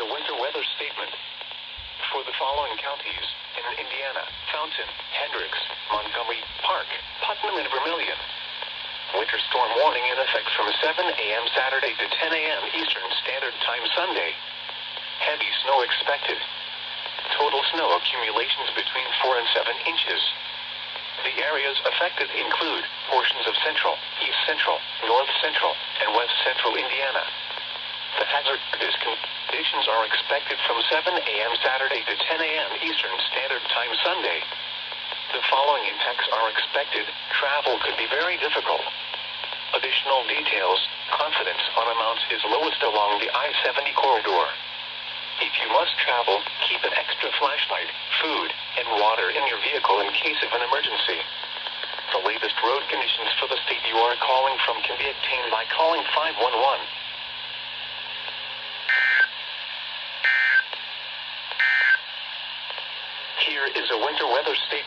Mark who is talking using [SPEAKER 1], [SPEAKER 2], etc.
[SPEAKER 1] a winter weather statement for the following counties in Indiana: Fountain, Hendricks, Montgomery, Park, Putnam, and Vermilion. Winter storm warning in effect from 7 a.m. Saturday to 10 a.m. Eastern Standard Time Sunday. Heavy snow expected. Total snow accumulations between 4 and 7 inches. The areas affected include portions of central, east central, north central, and west central Indiana. The hazardous conditions are expected from 7 a.m. Saturday to 10 a.m. Eastern Standard Time Sunday. The following impacts are expected. Travel could be very difficult. Additional details: confidence on amounts is lowest along the I-70 corridor. If you must travel, keep an extra flashlight, food, and water in your vehicle in case of an emergency. The latest road conditions for the state you are calling from can be obtained by calling 511. Here is a winter weather statement.